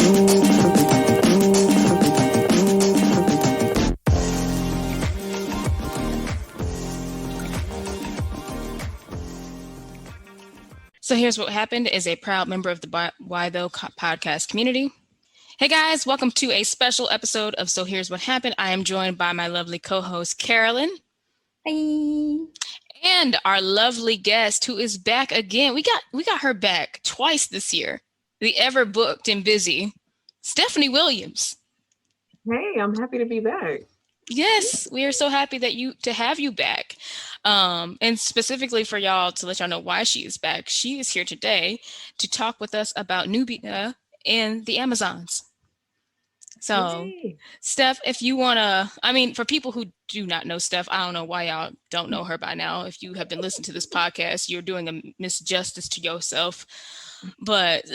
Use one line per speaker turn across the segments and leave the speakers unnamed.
So Here's What Happened is a proud member of the Why Though podcast community. Hey guys, welcome to a special episode of So Here's What Happened. I am joined by my lovely co-host Carolyn.
Hi.
And our lovely guest who is back again. We got her back twice this year. The ever booked and busy Stephanie Williams.
Hey, I'm happy to be back.
Yes, we are so happy to have you back. And specifically for y'all, to let y'all know why she is back, she is here today to talk with us about Nubia and the Amazons. So,
Yay.
Steph, if you want to, for people who do not know Steph, I don't know why y'all don't know her by now. If you have been listening to this podcast, you're doing a misjustice to yourself. But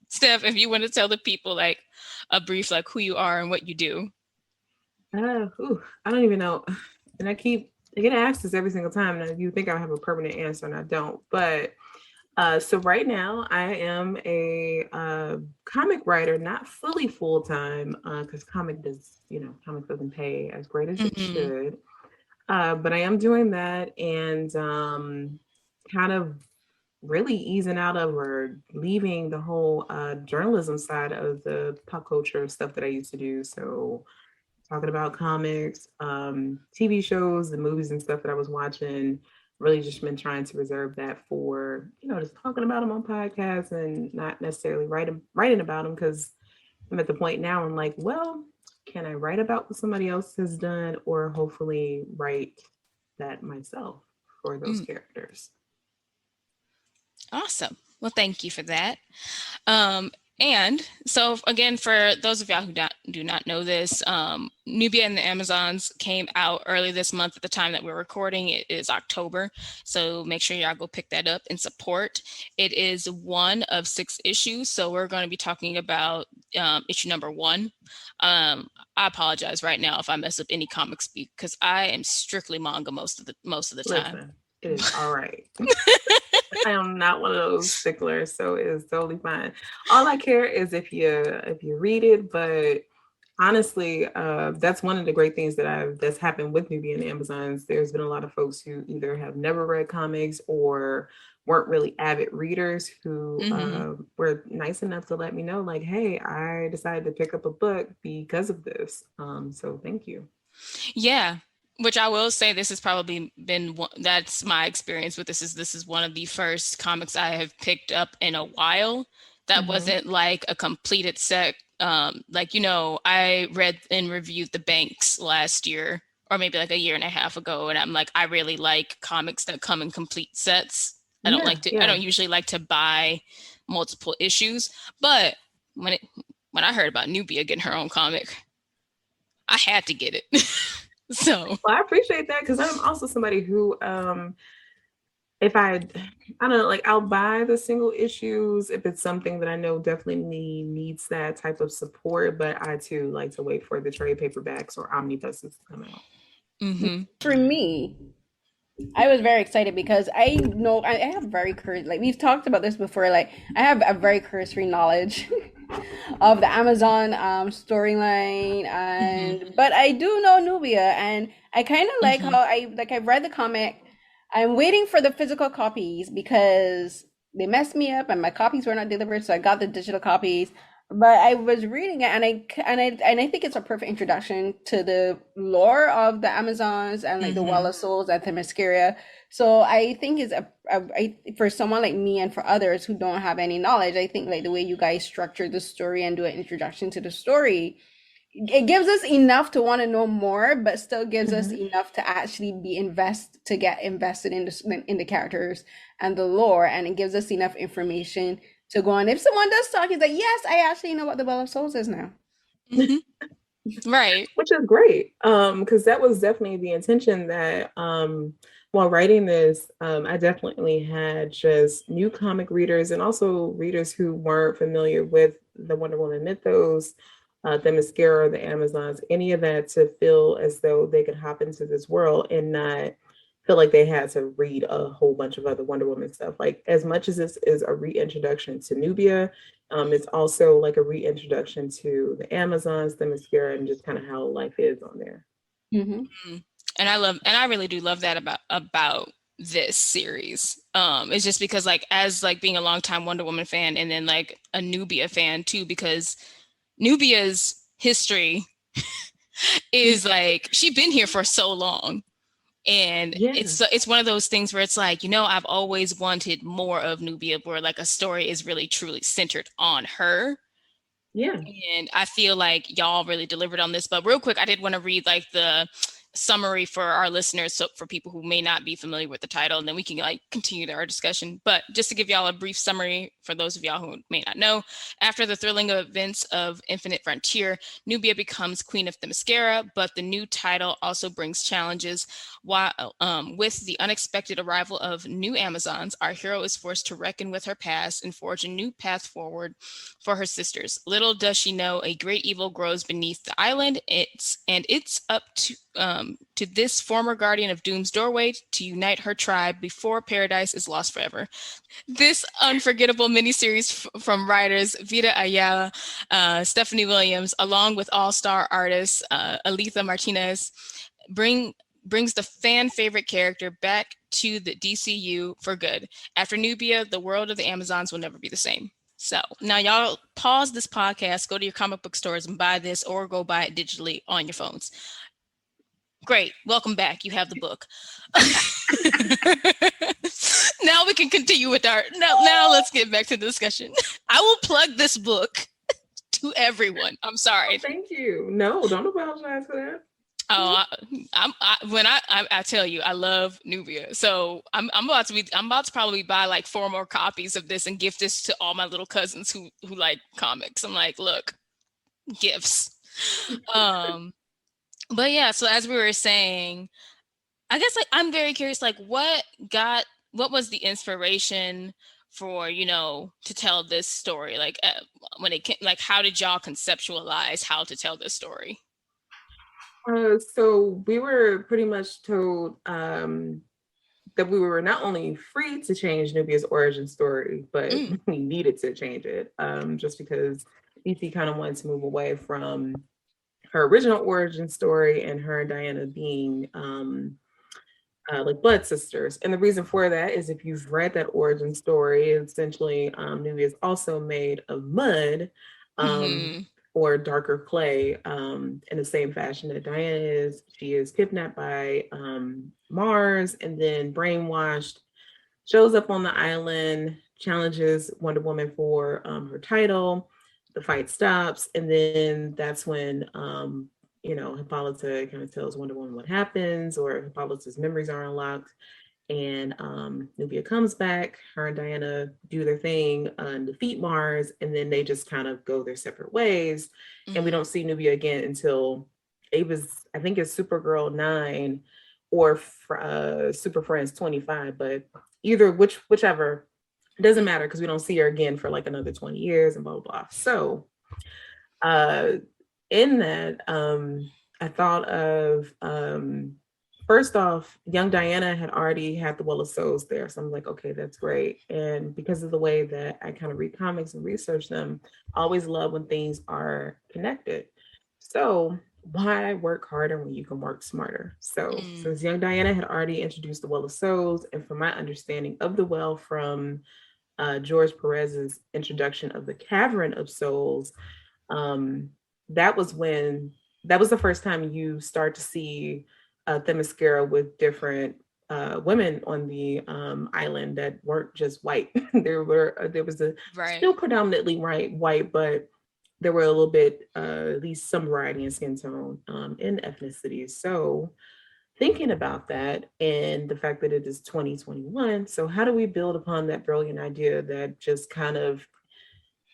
Steph, if you want to tell the people a brief who you are and what you do.
I don't even know. And I get asked this every single time. And you think I have a permanent answer and I don't. But so right now I am a comic writer, not fully full-time, because comics doesn't pay as great as it should. But I am doing that and kind of really easing out of or leaving the whole journalism side of the pop culture stuff that I used to do. So talking about comics, TV shows, the movies and stuff that I was watching, really just been trying to reserve that for, just talking about them on podcasts and not necessarily writing about them, because I'm at the point now where I'm like, well, can I write about what somebody else has done, or hopefully write that myself for those characters?
Awesome. Well, thank you for that. And so again, for those of y'all who do not know this, Nubia and the Amazons came out early this month. At the time that we're recording, it is October. So make sure y'all go pick that up and support. It is one of 6 issues. So we're going to be talking about issue number 1. I apologize right now if I mess up any comic speak, because I am strictly manga most of the time.
Listen, it is all right. I am not one of those sticklers, so it's totally fine. All I care is if you read it. But honestly, that's one of the great things that's happened with Nubia and the Amazons. There's been a lot of folks who either have never read comics or weren't really avid readers who were nice enough to let me know, hey, I decided to pick up a book because of this. So thank you.
Yeah. Which I will say, this has probably been that's my experience with this is one of the first comics I have picked up in a while that wasn't a completed set. I read and reviewed The Banks last year, or maybe a year and a half ago, and I'm I really like comics that come in complete sets. I don't usually like to buy multiple issues, but when I heard about Nubia getting her own comic, I had to get it. So
well, I appreciate that, because I'm also somebody who if I don't know, I'll buy the single issues if it's something that I know definitely needs that type of support, but I too like to wait for the trade paperbacks or omnibuses to come out.
For me, I was very excited because I know I have very we've talked about this before, I have a very cursory knowledge of the Amazon storyline, and but I do know Nubia, and I kind of like how I've read the comic. I'm waiting for the physical copies because they messed me up and my copies were not delivered, so I got the digital copies. But I was reading it, and I think it's a perfect introduction to the lore of the Amazons and the Well of Souls and Themyscira. So I think it's for someone like me and for others who don't have any knowledge, I think the way you guys structure the story and do an introduction to the story, it gives us enough to want to know more, but still gives us enough to actually get invested in the characters and the lore, and it gives us enough information to go on. If someone does talk, he's like, yes, I actually know what the Well of Souls is now.
Right.
Which is great, because that was definitely the intention, that while writing this, I definitely had just new comic readers and also readers who weren't familiar with the Wonder Woman mythos, Themyscira, or the Amazons, any of that, to feel as though they could hop into this world and not feel like they had to read a whole bunch of other Wonder Woman stuff. Like as much as this is a reintroduction to Nubia, it's also like a reintroduction to the Amazons, the mascara, and just kind of how life is on there.
Mm-hmm.
And I really do love that about this series. It's just because like as like being a longtime Wonder Woman fan and then like a Nubia fan too, because Nubia's history is like she's been here for so long. And
Yeah.
it's one of those things where it's like, I've always wanted more of Nubia where like a story is really truly centered on her.
Yeah.
And I feel like y'all really delivered on this. But real quick, I did want to read like the summary for our listeners, so for people who may not be familiar with the title, and then we can like continue our discussion. But just to give y'all a brief summary for those of y'all who may not know, after the thrilling events of Infinite Frontier, Nubia becomes Queen of Themyscira, but the new title also brings challenges. While with the unexpected arrival of new Amazons, our hero is forced to reckon with her past and forge a new path forward for her sisters. Little does she know, a great evil grows beneath the island. It's up to this former guardian of Doom's doorway to unite her tribe before paradise is lost forever. This unforgettable miniseries from writers Vita Ayala, Stephanie Williams, along with all-star artist Aletha Martinez, brings the fan favorite character back to the DCU for good. After Nubia, the world of the Amazons will never be the same. So now y'all pause this podcast, go to your comic book stores and buy this, or go buy it digitally on your phones. Great. Welcome back. You have the book. Now we can continue with our now let's get back to the discussion. I will plug this book to everyone. I'm sorry.
Oh, thank you. No, don't apologize for that.
Oh, I tell you, I love Nubia. So I'm about to probably buy like 4 more copies of this and gift this to all my little cousins who like comics. I'm like, look, gifts. But yeah, so as we were saying, I guess like I'm very curious, like what was the inspiration for, to tell this story? Like when it came, like how did y'all conceptualize how to tell this story?
So we were pretty much told that we were not only free to change Nubia's origin story, but we needed to change it just because DC kind of wanted to move away from her original origin story and her and Diana being like blood sisters. And the reason for that is if you've read that origin story, essentially Nubia is also made of mud or darker clay in the same fashion that Diana is. She is kidnapped by Mars and then brainwashed, shows up on the island, challenges Wonder Woman for her title. The fight stops, and then that's when Hippolyta kind of tells Wonder Woman what happens, or Hippolyta's memories are unlocked, and Nubia comes back. Her and Diana do their thing and defeat Mars, and then they just kind of go their separate ways, and we don't see Nubia again until I think it's Supergirl 9 or Super Friends 25, but whichever. It doesn't matter because we don't see her again for like another 20 years and blah, blah, blah. So in that, I thought of, first off, young Diana had already had the Well of Souls there. So I'm like, okay, that's great. And because of the way that I kind of read comics and research them, I always love when things are connected. So why work harder when you can work smarter? So since young Diana had already introduced the Well of Souls, and from my understanding of the well from George Perez's introduction of the Cavern of Souls, that was the first time you start to see Themyscira with different women on the island that weren't just white. there was still predominantly white, but there were a little bit, at least some variety in skin tone in ethnicities. So thinking about that and the fact that it is 2021, so how do we build upon that brilliant idea that just kind of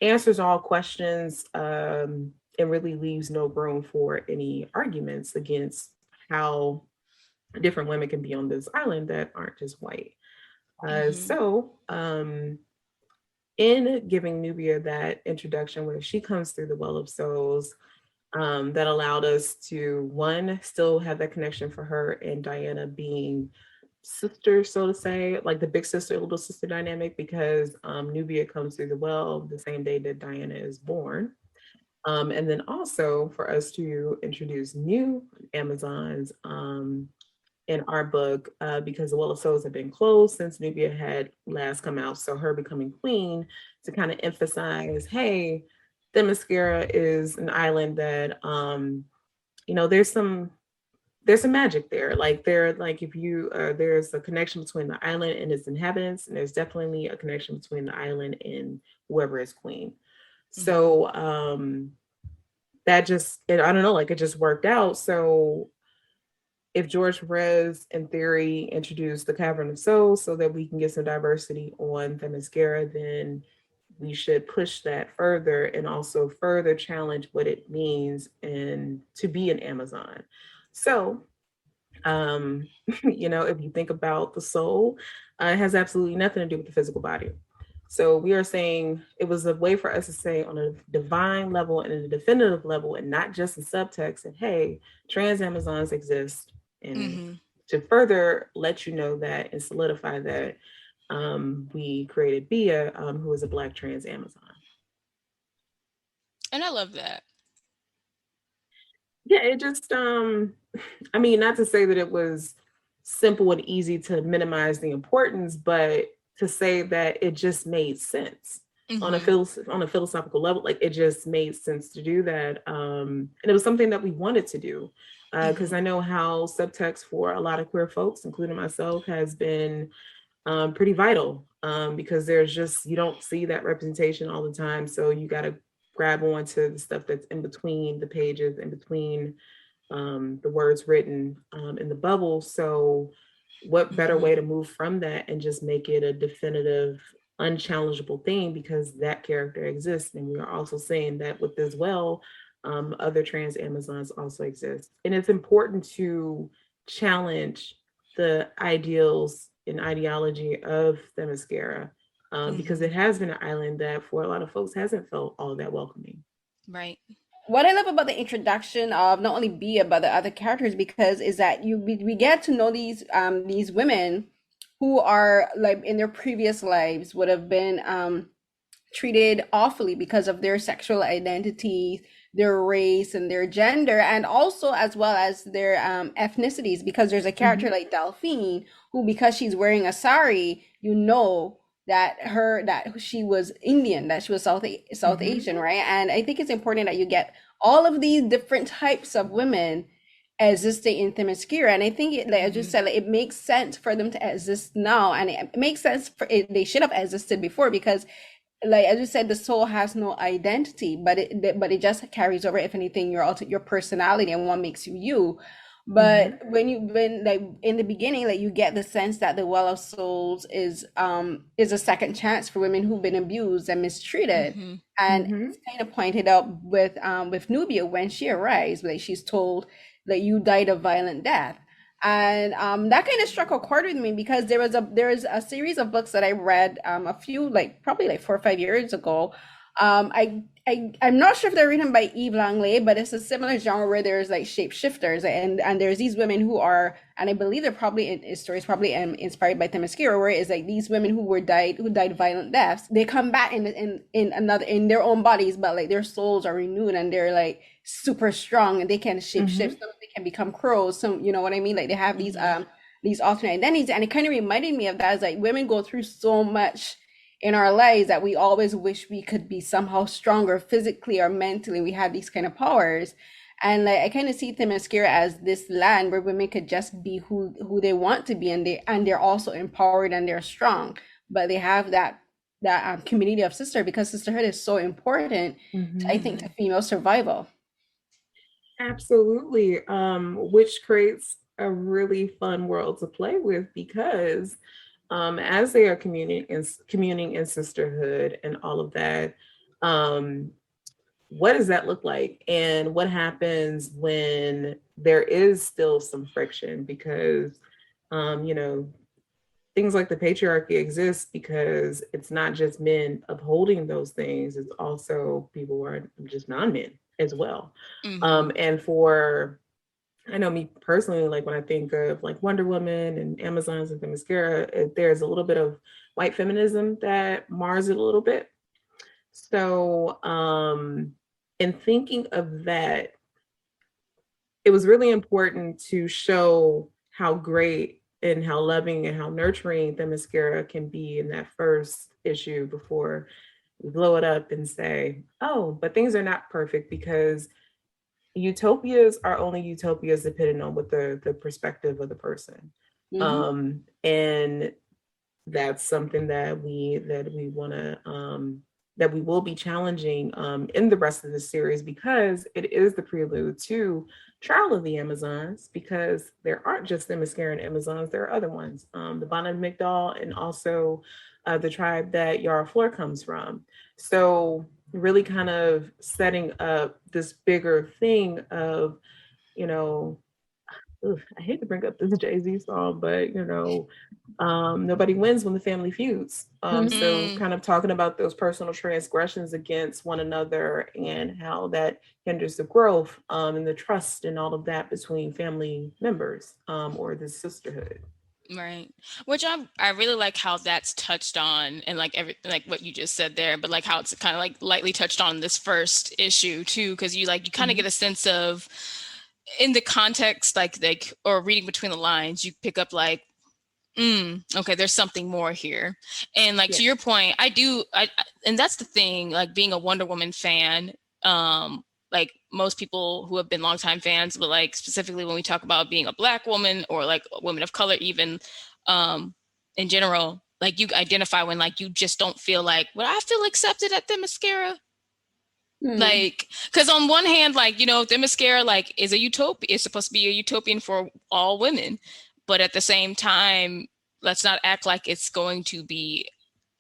answers all questions and really leaves no room for any arguments against how different women can be on this island that aren't just white. So in giving Nubia that introduction where she comes through the Well of Souls, that allowed us to, one, still have that connection for her and Diana being sister, so to say, like the big sister, little sister dynamic, because Nubia comes through the well the same day that Diana is born. And then also for us to introduce new Amazons in our book, because the Well of Souls had been closed since Nubia had last come out. So her becoming queen to kind of emphasize, hey, Themyscira is an island that, there's some magic there. Like if you there's a connection between the island and its inhabitants, and there's definitely a connection between the island and whoever is queen. So that just I don't know, like it just worked out. So if George Perez, in theory, introduced the Cavern of Souls so that we can get some diversity on Themyscira, then we should push that further and also further challenge what it means and to be an Amazon. So, if you think about the soul, it has absolutely nothing to do with the physical body. So we are saying it was a way for us to say on a divine level and a definitive level, and not just in subtext, and hey, trans Amazons exist, and to further let you know that and solidify that, we created Bia, who is a Black trans Amazon.
And I love that.
Yeah, it just, not to say that it was simple and easy to minimize the importance, but to say that it just made sense on a philosophical level. Like it just made sense to do that, and it was something that we wanted to do, because I know how subtext for a lot of queer folks, including myself, has been pretty vital, because there's just, you don't see that representation all the time, so you got to grab onto the stuff that's in between the pages, in between the words written in the bubble. So what better way to move from that and just make it a definitive, unchallengeable thing, because that character exists. And we are also saying that with as well, other trans Amazons also exist. And it's important to challenge the ideals and ideology of Themyscira, because it has been an island that for a lot of folks hasn't felt all that welcoming.
Right.
What I love about the introduction of not only Bia but the other characters, because is that we get to know these women who are like in their previous lives would have been treated awfully because of their sexual identity, their race, and their gender, and also as well as their ethnicities. Because there's a character like Delphine who, because she's wearing a sari, that she was Indian, that she was South Asian, right? And I think it's important that you get all of these different types of women existing in Themyscira. And I think like I just said, like, it makes sense for them to exist now, and it makes sense for it. They should have existed before, because like I just said, the soul has no identity, but it just carries over, if anything, your personality and what makes you you. But when like in the beginning, like you get the sense that the Well of Souls is a second chance for women who've been abused and mistreated. And it's kind of pointed out with Nubia when she arrives, like she's told that you died a violent death. And that kind of struck a chord with me, because there is a series of books that I read a few, like probably like 4 or 5 years ago. I'm not sure if they're written by Eve Langley, but it's a similar genre where there's like shapeshifters, and there's these women who are, and I believe they're probably in stories probably inspired by Themyscira, where it's like these women who died violent deaths. They come back in their own bodies, but like their souls are renewed and they're like super strong, and they can shapeshift. Some they can become crows. Some, you know what I mean? Like they have these alternate identities, and it kind of reminded me of that. It's like women go through so much in our lives that we always wish we could be somehow stronger physically or mentally. We have these kind of powers, and like I kind of see Themyscira as this land where women could just be who they want to be, and they're also empowered and they're strong, but they have that community of sister, because sisterhood is so important, I think, to female survival.
Absolutely. Which creates a really fun world to play with, because as they are communing in sisterhood and all of that, what does that look like? And what happens when there is still some friction? Because, things like the patriarchy exist because it's not just men upholding those things, it's also people who are just non-men as well. And for I know me personally, like when I think of like Wonder Woman and Amazons and the mascara, there's a little bit of white feminism that mars it a little bit. So, in thinking of that, it was really important to show how great and how loving and how nurturing the mascara can be in that first issue before we blow it up and say, oh, but things are not perfect because utopias are only utopias depending on what the perspective of the person.
Mm-hmm.
And that's something that we want to that we will be challenging in the rest of the series because it is the prelude to Trial of the Amazons because there aren't just the Mascaran Amazons, there are other ones, the Bonnet Mcdowell and also the tribe that Yara Flor comes from. So really kind of setting up this bigger thing of, you know, ugh, I hate to bring up this Jay-Z song, but nobody wins when the family feuds.
Mm-hmm.
So
Mm,
kind of talking about those personal transgressions against one another and how that hinders the growth and the trust and all of that between family members or the sisterhood.
right. Which I really like how that's touched on and like like what you just said there, but like how it's kind of like lightly touched on in this first issue too, because you kind of
Mm-hmm.
get a sense of in the context like or reading between the lines, you pick up like okay, there's something more here. And like to your
Yes.
point, and that's the thing, like being a Wonder Woman fan, like most people who have been longtime fans, but like specifically when we talk about being a Black woman or like women of color, even um, in general, like you identify when like you just don't feel like, well, I feel accepted at the mascara.
Mm-hmm.
Like, because on one hand, like, the mascara, like, is a utopia, is supposed to be a utopian for all women. But at the same time, let's not act like it's going to be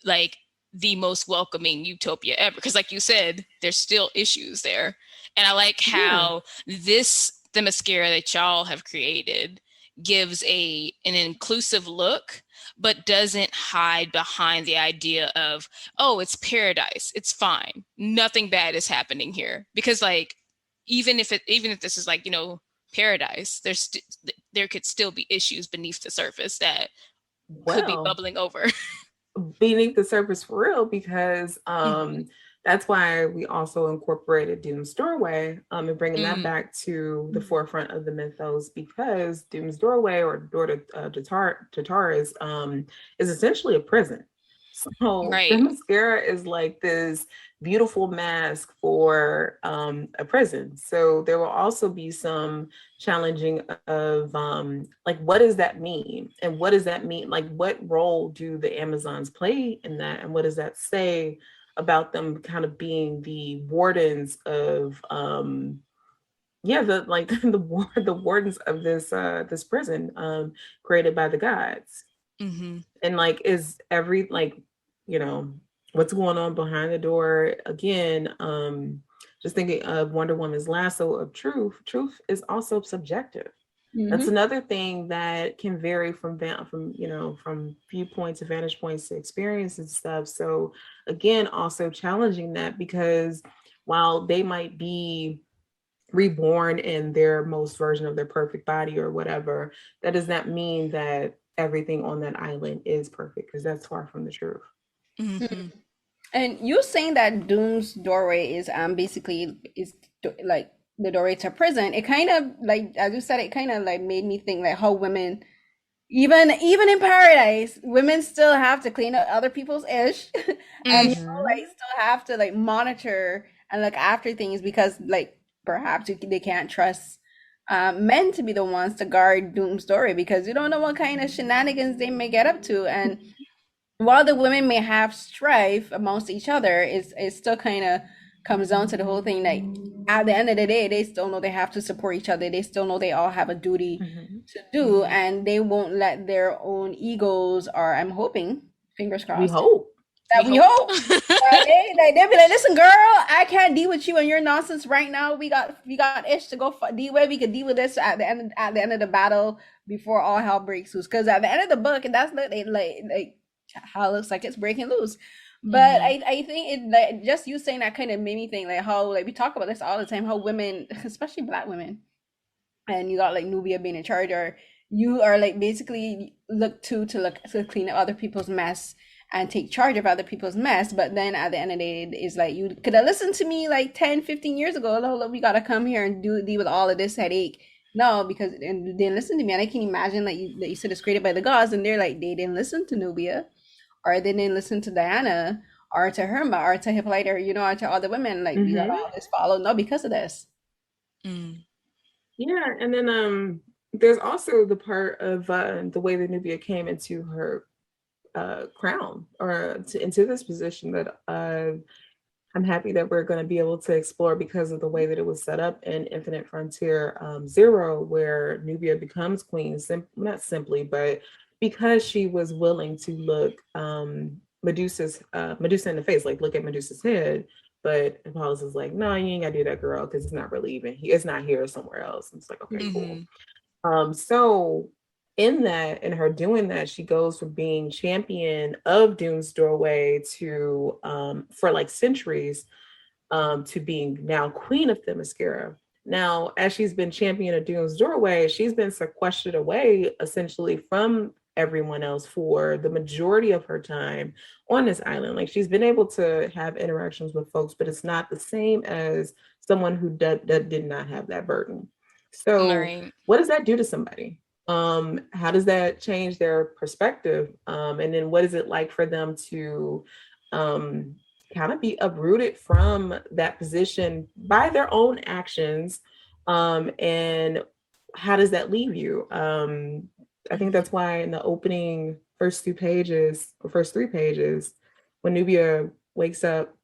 like the most welcoming utopia ever. Because, like you said, there's still issues there. And I like
Yeah.
how the mascara that y'all have created gives an inclusive look, but doesn't hide behind the idea of, oh, it's paradise, it's fine, nothing bad is happening here. Because like even if this is like paradise, there could still be issues beneath the surface that could be
Well,
bubbling over.
beneath the surface for real because
Mm-hmm.
that's why we also incorporated Doom's Doorway and bringing that
Mm,
back to the forefront of the mythos because Doom's Doorway or Door to Tatar is essentially a prison. So the
right.
mascara is like this beautiful mask for a prison. So there will also be some challenging of like what does that mean and what does that mean, like what role do the Amazons play in that and what does that say about them kind of being the wardens of yeah, the like the wardens of this prison created by the gods.
Mm-hmm.
And like is every like you know what's going on behind the door again. Just thinking of Wonder Woman's lasso of truth is also subjective. That's
Mm-hmm.
another thing that can vary from from viewpoints to vantage points to experience and stuff. So again, also challenging that because while they might be reborn in their most version of their perfect body or whatever, that does not mean that everything on that island is perfect because that's far from the truth.
Mm-hmm.
And you saying that Doom's doorway is basically is like the doorway to prison. It kind of like as you said, it kind of like made me think like how women even in paradise, women still have to clean up other people's ish, and like
Mm-hmm.
still have to like monitor and look after things because like perhaps they can't trust men to be the ones to guard Doom's doorway because you don't know what kind of shenanigans they may get up to and while the women may have strife amongst each other, it still kind of comes down to the whole thing. Like at the end of the day, they still know they have to support each other. They still know they all have a duty
Mm-hmm.
to do,
Mm-hmm.
and they won't let their own egos. Or I'm hoping, fingers
We
crossed,
hope.
We
that we
hope.
hope they'll be like, listen, girl, I can't deal with you and your nonsense right now. We got ish to go deal with. We could deal with this at the end of the battle before all hell breaks loose. Because at the end of the book, and that's like how it looks like it's breaking loose. But
Mm-hmm.
I think it like just you saying that kind of made me think like how like we talk about this all the time how women, especially Black women, and you got like Nubia being in charge, or you are like basically look to clean up other people's mess and take charge of other people's mess. But then at the end of the day, it's like you could have listened to me like 10, 15 years ago. No, look, we gotta come here and deal with all of this headache. No, because and they didn't listen to me. And I can imagine like you said it's created by the gods, and they're like they didn't listen to Nubia, or they didn't listen to Diana, or to Herma, or to Hippolyta, or or to all the women. Like we got
Mm-hmm.
all this followed, no, because of this.
Mm.
Yeah, and then there's also the part of the way that Nubia came into her crown or into this position that I'm happy that we're going to be able to explore because of the way that it was set up in Infinite Frontier Zero, where Nubia becomes queen, not simply, but because she was willing to look Medusa in the face, like look at Medusa's head. But Apollos is like, no, you ain't gotta do that, girl, because it's not really even here. It's not here, it's somewhere else. And it's like, okay, cool.
Hmm.
So in that, in her doing that, she goes from being champion of Dune's Doorway to for like centuries to being now queen of Themyscira. Now, as she's been champion of Dune's Doorway, she's been sequestered away essentially from everyone else for the majority of her time on this island. Like she's been able to have interactions with folks, but it's not the same as someone who did not have that burden. So,
Right.
what does that do to somebody? How does that change their perspective? And then what is it like for them to um, kind of be uprooted from that position by their own actions? And how does that leave you? I think that's why in the opening first 2 pages or first 3 pages, when Nubia wakes up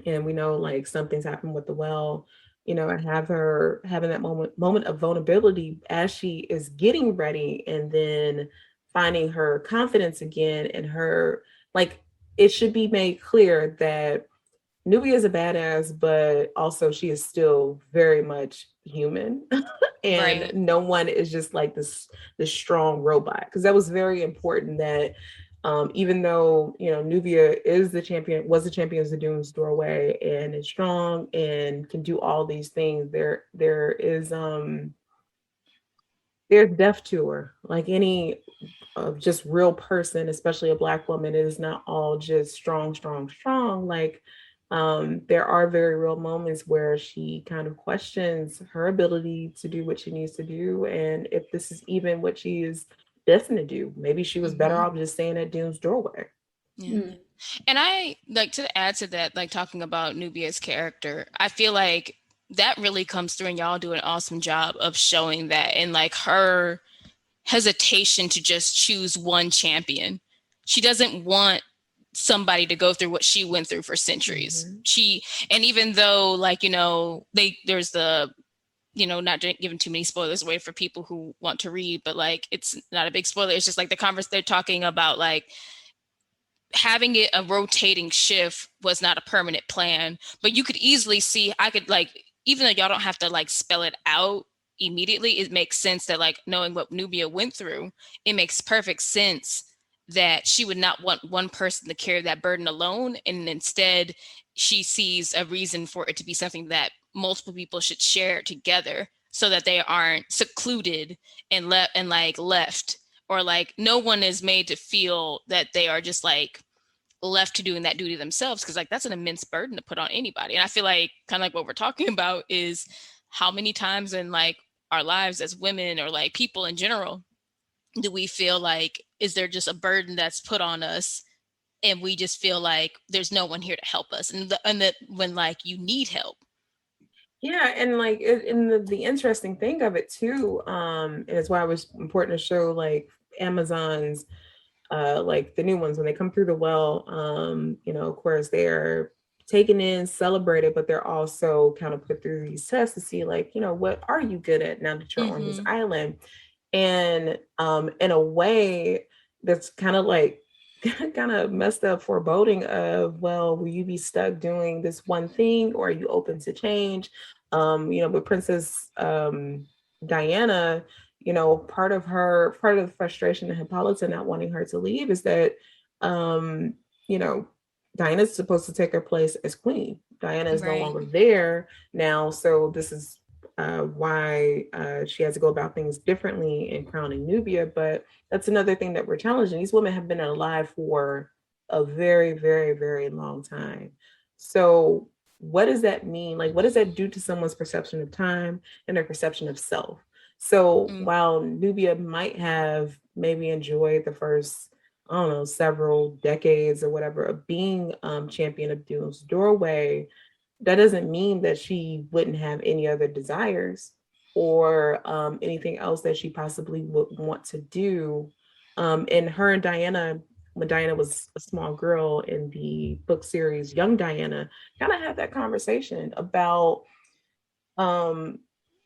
and we know like something's happened with the well, I have her having that moment of vulnerability as she is getting ready, and then finding her confidence again, and her like it should be made clear that Nubia is a badass, but also she is still very much human. And
Right.
no one is just like this strong robot. Because that was very important that even though Nubia is the champion, was the champion of the Dunes Doorway, and is strong and can do all these things, there's depth to her. Like any just real person, especially a Black woman, it is not all just strong, strong, strong. Like there are very real moments where she kind of questions her ability to do what she needs to do, and if this is even what she is destined to do. Maybe she was better
Hmm.
off just staying at Dune's Doorway.
Yeah.
Mm.
And I like to add to that, like talking about Nubia's character, I feel like that really comes through and y'all do an awesome job of showing that, and like her hesitation to just choose one champion. She doesn't want somebody to go through what she went through for centuries.
Mm-hmm.
And even though like, there's the, not giving too many spoilers away for people who want to read, but like, it's not a big spoiler. It's just like the converse they're talking about, like having it a rotating shift was not a permanent plan, but you could easily see, I could like, even though y'all don't have to like spell it out immediately, it makes sense that like knowing what Nubia went through, it makes perfect sense that she would not want one person to carry that burden alone. And instead she sees a reason for it to be something that multiple people should share together so that they aren't secluded and left, or like no one is made to feel that they are just like left to doing that duty themselves, because like that's an immense burden to put on anybody. And I feel like kind of like what we're talking about is how many times in like our lives as women or like people in general do we feel like, is there just a burden that's put on us and we just feel like there's no one here to help us, and that when like you need help.
Yeah, and like and the interesting thing of it too, and it's why it was important to show like Amazon's like the new ones when they come through the well, of course they're taken in, celebrated, but they're also kind of put through these tests to see like, what are you good at now that you're on this
Mm-hmm.
island? And in a way that's kind of like kind of messed up foreboding of, well, will you be stuck doing this one thing, or are you open to change? But Princess Diana, part of the frustration of Hippolyta not wanting her to leave is that you know Diana's supposed to take her place as queen. Diana is no
Right.
longer there now, so this is why she has to go about things differently in crowning Nubia. But that's another thing that we're challenging. These women have been alive for a very, very, very long time. So what does that mean? Like, what does that do to someone's perception of time and their perception of self? So
Mm.
while Nubia might have maybe enjoyed the first, I don't know, several decades or whatever of being champion of Doom's doorway, that doesn't mean that she wouldn't have any other desires or anything else that she possibly would want to do. And her and Diana, when Diana was a small girl in the book series, young Diana, kind of had that conversation about, um,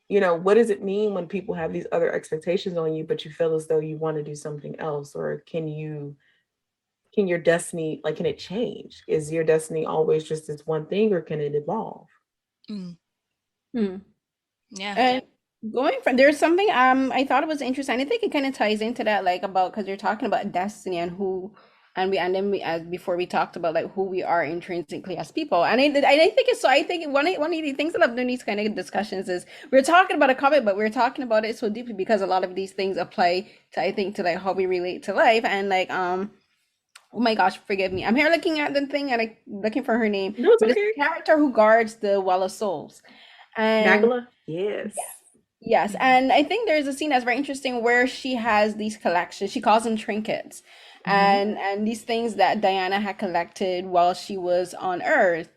what does it mean when people have these other expectations on you, but you feel as though you want to do something else? Or can your destiny, like, can it change? Is your destiny always just this one thing, or can it evolve?
Mm.
Hmm.
Yeah.
And going from there's something I thought it was interesting. I think it kind of ties into that, like about because you're talking about destiny and who and then we as before we talked about like who we are intrinsically as people. And I think it's so I think one of the things that I've done these kind of discussions is we're talking about a comic, but we're talking about it so deeply because a lot of these things apply to I think to like how we relate to life and like oh my gosh, forgive me. I'm here looking at the thing and I looking for her name,
No, it's
but it's
okay.
the character who guards the Well of Souls. And
Magala? Yes.
yes,
Mm.
and I think there's a scene that's very interesting where she has these collections. She calls them trinkets,
Mm-hmm.
and these things that Diana had collected while she was on Earth,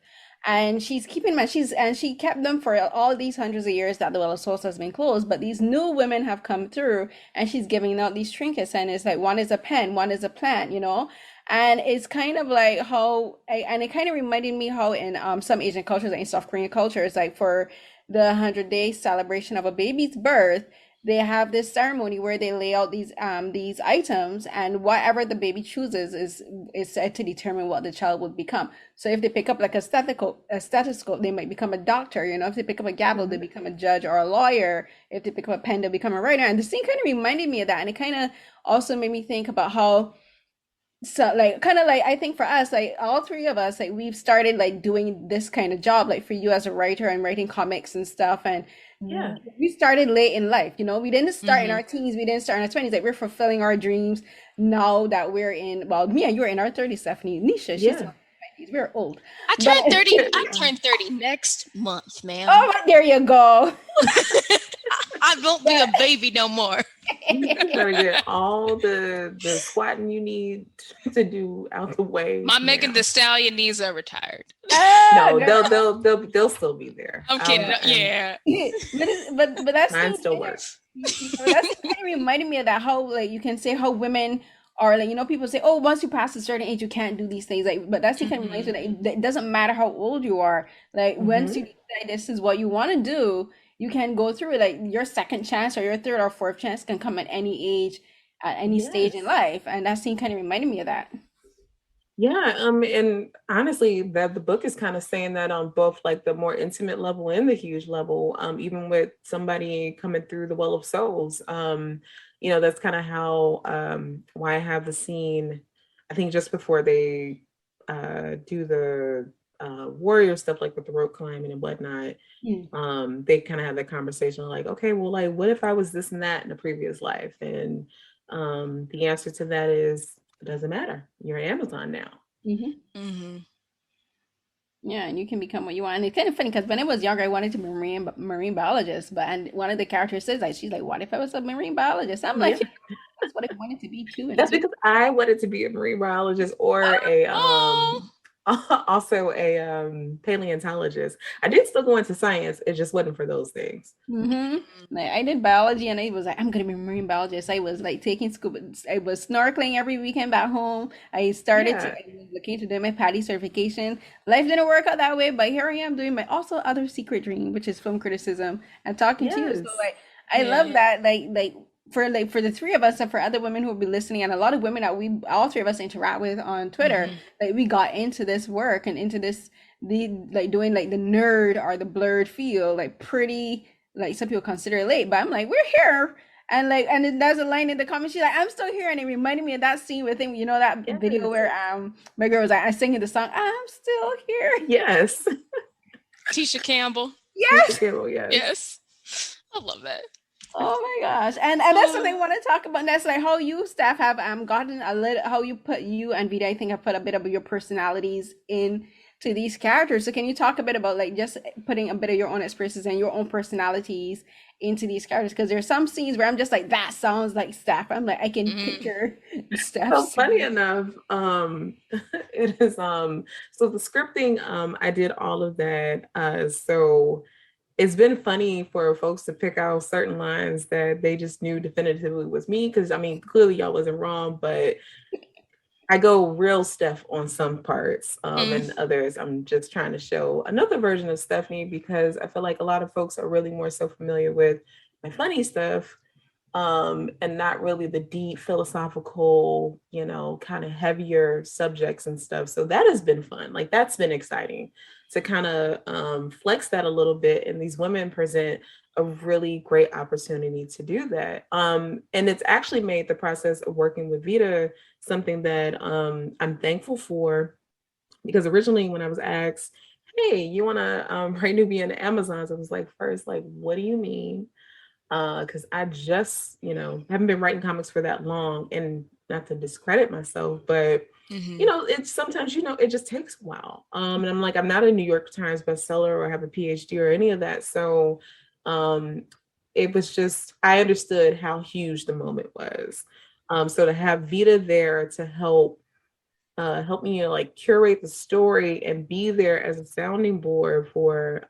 and she's keeping them. She kept them for all these hundreds of years that the Well of Souls has been closed. But these new women have come through, and she's giving out these trinkets, and it's like one is a pen, one is a plant, you know. And it's kind of like and it kind of reminded me how in some Asian cultures, like in South Korean cultures, like for the 100-day celebration of a baby's birth, they have this ceremony where they lay out these items, and whatever the baby chooses is said to determine what the child would become. So if they pick up like a stethoscope, they might become a doctor. You know, if they pick up a gavel, they
Mm-hmm.
become a judge or a lawyer. If they pick up a pen, they'll become a writer. And the scene kind of reminded me of that, and it kind of also made me think about how so like kind of like I think for us like all three of us like we've started like doing this kind of job like for you as a writer and writing comics and stuff and
Yeah.
we started late in life, you know, we didn't start in
Mm-hmm.
our teens, we didn't start in our 20s, like we're fulfilling our dreams now that we're in, well, me and you are in our 30s. Stephanie, Nisha, she's in
Yeah.
her 20s, we're old,
I
but
turned 30. I
Yeah.
turned 30 next month,
oh
ma'am.
there you go.
I won't be a
But
baby no more.
You better get all the squatting you need to do out the way
My Megan Thee
now.
Stallion knees are retired.
No,
girl.
they'll still be there.
I'm kidding.
And
Yeah.
But that
mine
scene
still
kind of
works.
that scene kind of reminded me of that how like you can say how women are like, you know, people say, oh, once you pass a certain age you can't do these things, like, but that scene kind of reminds
Mm-hmm.
me that it doesn't matter how old you are, like once
Mm-hmm.
you decide this is what you want to do, you can go through it. Like your second chance or your third or fourth chance can come at any age, at any stage in
Yes.
life, and that scene kind of reminded me of that.
Yeah, and honestly, that the book is kind of saying that on both like the more intimate level and the huge level. Even with somebody coming through the Well of Souls, that's kind of how why I have the scene. I think just before they do the warrior stuff, like with the rope climbing and whatnot,
Mm.
they kind of have that conversation like, okay, well, like, what if I was this and that in a previous life? And the answer to that is it doesn't matter. You're an Amazon now.
Hmm.
Mm-hmm.
Yeah, and you can become what you want. And it's kind of funny because when I was younger, I wanted to be a marine biologist. But and one of the characters says like, she's like, "What if I was a marine biologist?" I'm like,
Yeah,
"Yeah, that's what I wanted to be too." And
that's because I wanted to be a marine biologist or a
Oh.
also a paleontologist. I did still go into science. It just wasn't for those things.
mm-hmm. Like I did biology, and I was like, "I'm gonna be a marine biologist." I was like taking scuba. I was snorkeling every weekend back home.
Yeah.
I was looking to do my PADI certification. Life didn't work out that way, but here I am doing my also other secret dream, which is film criticism and talking to you. So
Yes.
like, I love
Yeah.
that. For the three of us and for other women who will be listening, and a lot of women that we all three of us interact with on Twitter,
Mm-hmm.
like we got into this work and into this the like doing like the nerd or the blurred field like pretty, like some people consider it late, but I'm like, we're here. And like, and then there's a line in the comments, she's like, I'm still here. And it reminded me of that scene with him, you know, that video
Yes.
where my girl was like, I singing the song, I'm still here.
Yes.
Tisha Campbell.
Tisha
Yes.
Campbell, yes.
Yes. I love that.
Oh my gosh. And that's something
Oh,
I want to talk about. And that's like how you staff have gotten a little, how you put, you and Vida, I think, have put a bit of your personalities in to these characters. So can you talk a bit about like just putting a bit of your own experiences and your own personalities into these characters? Because there's some scenes where I'm just like, that sounds like Steph. I'm like, I can
mm,
picture Steph
So funny
scene.
enough, it is so the scripting, I did all of that. So it's been funny for folks to pick out certain lines that they just knew definitively was me. Cause I mean, clearly y'all wasn't wrong, but I go real Steph on some parts,
mm,
and others I'm just trying to show another version of Stephanie because I feel like a lot of folks are really more so familiar with my funny stuff, and not really the deep philosophical, kind of heavier subjects and stuff. So that has been fun. Like that's been exciting to kind of flex that a little bit. And these women present a really great opportunity to do that. And it's actually made the process of working with Vita something that I'm thankful for because originally when I was asked, hey, you want to write Nubia in the Amazons? I was like, first, like, what do you mean? Because I just, haven't been writing comics for that long, and not to discredit myself, but
mm,
it's sometimes, it just takes a while. And I'm like, I'm not a New York Times bestseller or have a PhD or any of that. So um, it was just, I understood how huge the moment was. So to have Vita there to help me like curate the story and be there as a sounding board for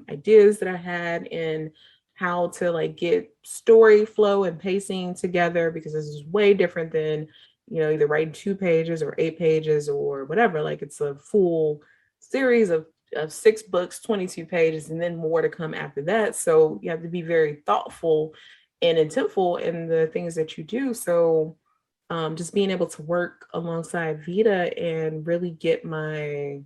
ideas that I had and how to like get story flow and pacing together because this is way different than either writing 2 pages or 8 pages or whatever. Like it's a full series of 6 books, 22 pages, and then more to come after that. So you have to be very thoughtful and intentful in the things that you do. So just being able to work alongside Vita and really get my,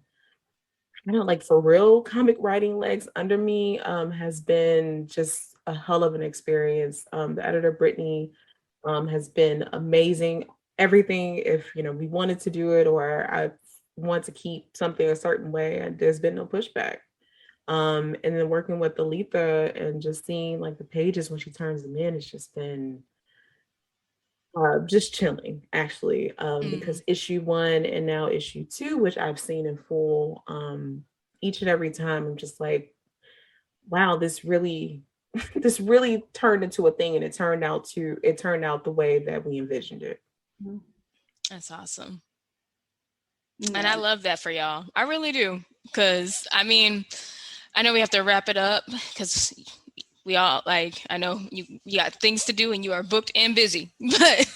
I don't know, like for real comic writing legs under me has been just a hell of an experience. The editor, Brittany, has been amazing. Everything, if we wanted to do it or I want to keep something a certain way, and there's been no pushback. And then working with Aletha and just seeing like the pages when she turns them in, it's just been just chilling, actually,
mm.
because issue 1 and now issue 2, which I've seen in full, each and every time, I'm just like, wow, this really, this really turned into a thing, and it turned out the way that we envisioned it.
That's awesome. And I
Yeah.
love that for y'all. I really do. Because, I mean, I know we have to wrap it up because we all like, I know you got things to do and you are booked and busy. But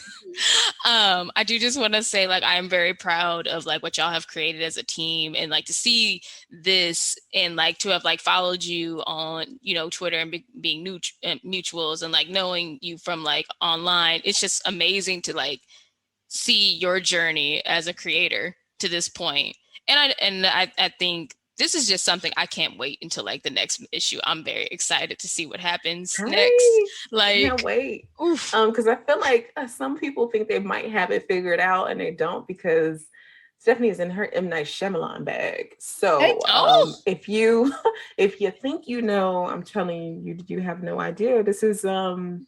I do just want to say like I am very proud of like what y'all have created as a team and like to see this and like to have like followed you on Twitter and being mutuals and like knowing you from like online. It's just amazing to like see your journey as a creator to this point. And I think this is just something I can't wait until like the next issue. I'm very excited to see what happens next.
I can't
Like,
wait.
oof.
Because I feel like some people think they might have it figured out and they don't because Stephanie is in her M. Night Shyamalan bag.
Hey,
So
Oh,
if you if you think I'm telling you, you have no idea. This is it's a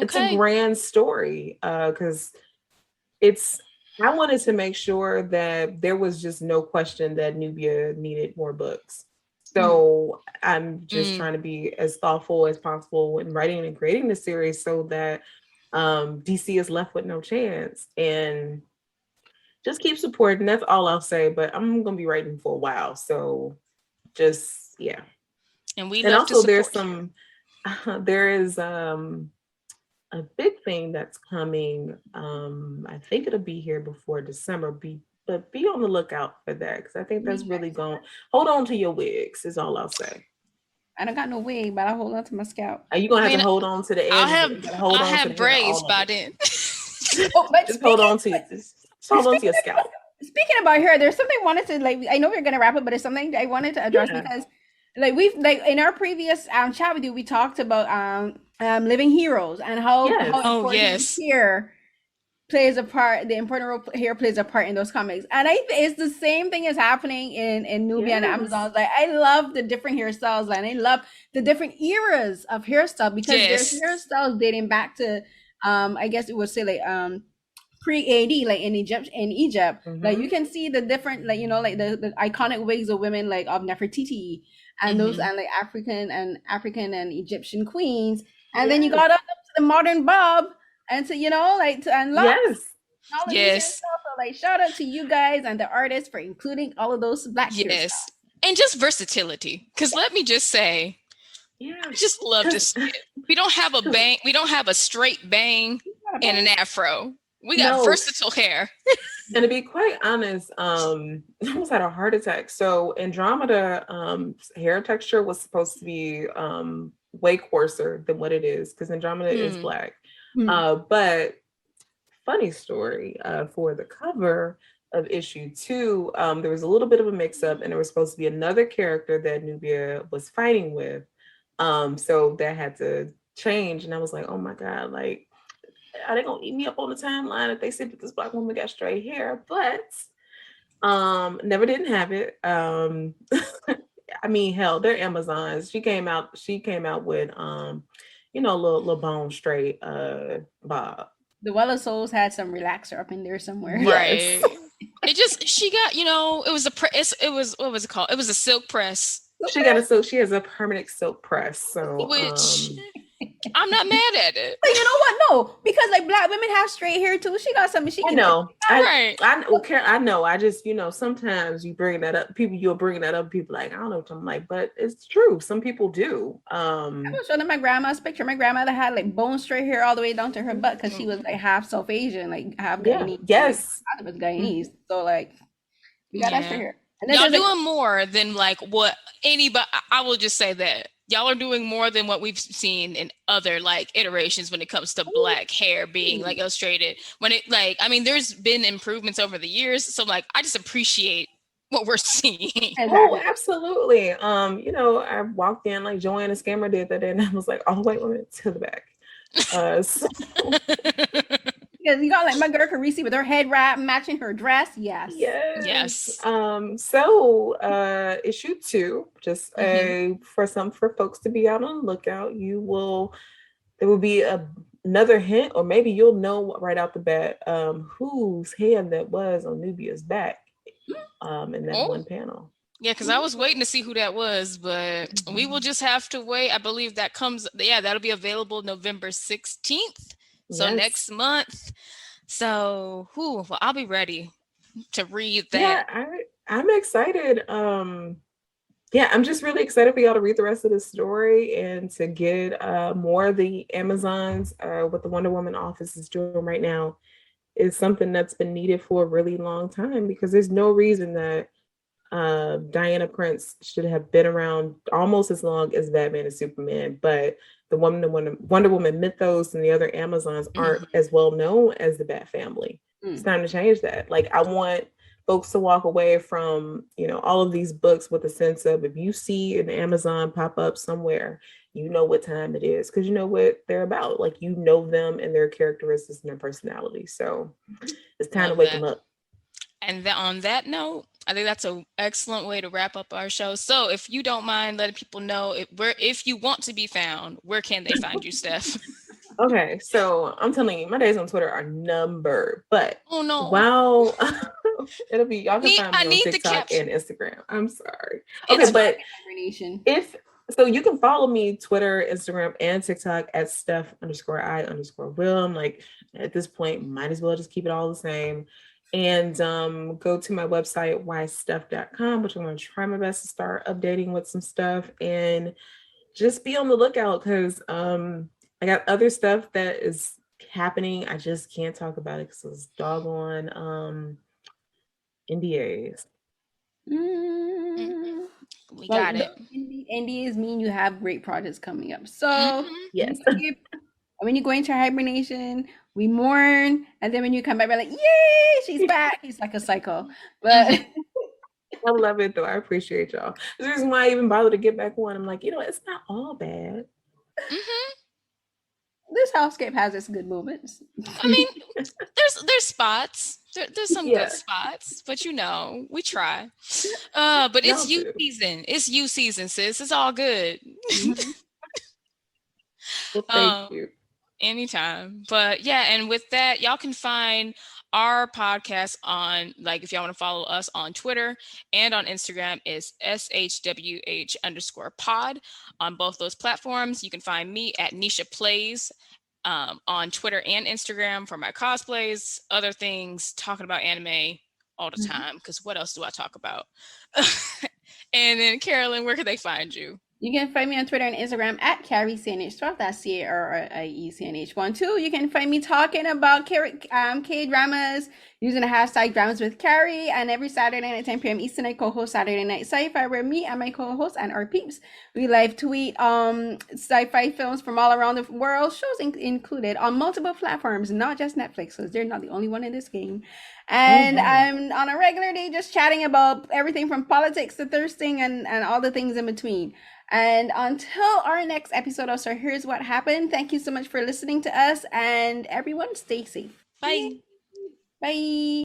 okay.
grand story because it's I wanted to make sure that there was just no question that Nubia needed more books. So I'm just
Mm.
trying to be as thoughtful as possible in writing and creating the series so that DC is left with no chance and just keep supporting. That's all I'll say. But I'm gonna be writing for a while, so just yeah.
And we
And
love to
also, there's
support here.
some there is a big thing that's coming. I think it'll be here before December. But be on the lookout for that because I think that's really going. Hold on to your wigs is all I'll say.
I don't got no wig, but I hold on to my scalp.
Are you gonna
I
have to
mean,
hold on to the
I'll
ends?
have
You gotta hold
I'll
on to the
have
hair,
braids
all of
by
it.
then.
Oh, but
Just hold
speaking,
on to it. Just hold on to
speaking
your scalp.
speaking about her, there's something I wanted to like. I know we're gonna wrap up, but there's something I wanted to address
Yeah.
because, like we've like in our previous chat with you, we talked about living heroes and how
Yes.
Oh
important
yes.
here. plays a part. The important role here plays a part in those comics, and it's the same thing is happening in Nubia and
Yes.
Amazon. Like I love the different hairstyles, and I love the different eras of hairstyle because there's
Yes.
hairstyles dating back to, I guess it would say like pre-AD, like in Egypt, like you
Mm-hmm.
can see the different, like like the iconic wigs of women like of Nefertiti and those,
Hmm.
and like African and Egyptian queens, and then you
Yes.
got up to the modern bob, and to and locks,
Yes.
all of these hairstyles.
Yes.
So like shout out to you guys and the artists for including all of those black
Yes.
hairstyles.
And just versatility. Because let me just say, I
Yes.
just love to
Because
see it. We don't have a bang, we don't have a straight bang and an afro. We got
no,
versatile hair.
and to be quite honest, I almost had a heart attack. So Andromeda hair texture was supposed to be way coarser than what it is because Andromeda is
Hmm.
black.
Hmm.
But funny story, for the cover of issue 2, there was a little bit of a mix up, and there was supposed to be another character that Nubia was fighting with. So that had to change, and I was like, oh my god, like, are they gonna eat me up on the timeline if they said that this black woman got straight hair? But never didn't have it. I mean, hell, they're Amazons. She came out with little bone straight bob.
The Wella Souls had some relaxer up in there somewhere.
Yes.
Right. It just she got, it was it was, what was it called? It was a silk press,
She has a permanent silk press. So
which I'm not mad at it.
But you know what? No, because like black women have straight hair too. She got something she
I
can.
know.
Right.
I know. I know. I just, sometimes you bring that up. You're bringing that up. People like, I don't know what I'm like, but it's true. Some people do.
I was showing my grandma's picture. My grandmother had like bone straight hair all the way down to her butt because she was like half South Asian, like half
Yeah.
Guyanese. Like
Yes.
half of us Guyanese. So like we got that straight
Yeah.
hair. And then
Y'all
there's like
doing more than like what anybody, I will just say that. Y'all are doing more than what we've seen in other like iterations when it comes to black hair being like illustrated. When it like, I mean, there's been improvements over the years. So like I just appreciate what we're seeing.
Oh,
exactly.
absolutely. I walked in like Joanna Scammer did that day, and I was like, all the white women to the back. So
Because you got like my girl Carisi with her head wrap matching her dress. Yes.
yes.
Yes.
Issue 2, just
Hmm.
for folks to be out on the lookout. There will be another hint, or maybe you'll know right out the bat whose hand that was on Nubia's back in that
Oh,
one panel.
yeah, because I was waiting to see who that was, but we will just have to wait. I believe that comes, yeah, that'll be available November 16th. So
Yes.
next month. So, well, I'll be ready to read that.
Yeah, I'm excited. Yeah, I'm just really excited for y'all to read the rest of the story and to get more of the Amazons. What the Wonder Woman office is doing right now is something that's been needed for a really long time, because there's no reason that Diana Prince should have been around almost as long as Batman and Superman, but the Wonder Woman mythos and the other Amazons aren't
Mhm.
as well known as the Bat family. It's time to change that. Like, I want folks to walk away from all of these books with a sense of, if you see an Amazon pop up somewhere, you know what time it is, because you know what they're about. Like, you know them and their characteristics and their personality. So it's time to
Love
wake them
that.
up.
And on that note, I think that's an excellent way to wrap up our show. So, if you don't mind letting people know if you want to be found, where can they find you, Steph?
Okay, so I'm telling you, my days on Twitter are numbered. But
Oh no,
wow, it'll be, y'all can find
I
me on
need the
TikTok
caption.
and Instagram. I'm sorry. Okay,
It's fine.
but
hibernation.
if so, you can follow me Twitter, Instagram, and TikTok at Steph_I_Will. I'm like, at this point, might as well just keep it all the same. And go to my website, whystuff.com, which I'm going to try my best to start updating with some stuff, and just be on the lookout, because I got other stuff that is happening. I just can't talk about it because it's doggone NDAs.
Mm.
We
Well,
got it.
NDAs mean you have great projects coming up. So
Hmm.
Yes.
when you go into hibernation, we mourn, and then when you come back, we're like, "Yay, she's back!" It's like a cycle. But
Hmm.
I love it though. I appreciate y'all. This is the reason why I even bother to get back on. I'm like, it's not all bad.
Hmm.
this housecape has its good moments.
I mean, there's spots. There's some good
Yeah,
spots, but we try. But it's
y'all
you
do.
season. It's you season, sis. It's all good.
Mhm.
Well, thank
Um,
you.
Anytime. But yeah, and with that, y'all can find our podcast on, like, if y'all want to follow us on Twitter and on Instagram, is SHWH_pod on both those platforms. You can find me at Nisha Plays on Twitter and Instagram for my cosplays, other things, talking about anime all the
Mhm.
time. Because what else do I talk about? And then, Carolyn, where can they find you?
You can find me on Twitter and Instagram at CarrieCNH12. That's CarrieCNH12. You can find me talking about K dramas using the hashtag dramas with Carrie. And every Saturday night at 10 p.m. Eastern, I co-host Saturday Night Sci-Fi, where me and my co-host and our peeps, we live tweet sci-fi films from all around the world, shows included on multiple platforms, not just Netflix, because they're not the only one in this game. And I'm on a regular day just chatting about everything from politics to thirsting and all the things in between. And until our next episode of So Here's What Happened, thank you so much for listening to us, and everyone stay safe.
Bye.
Bye.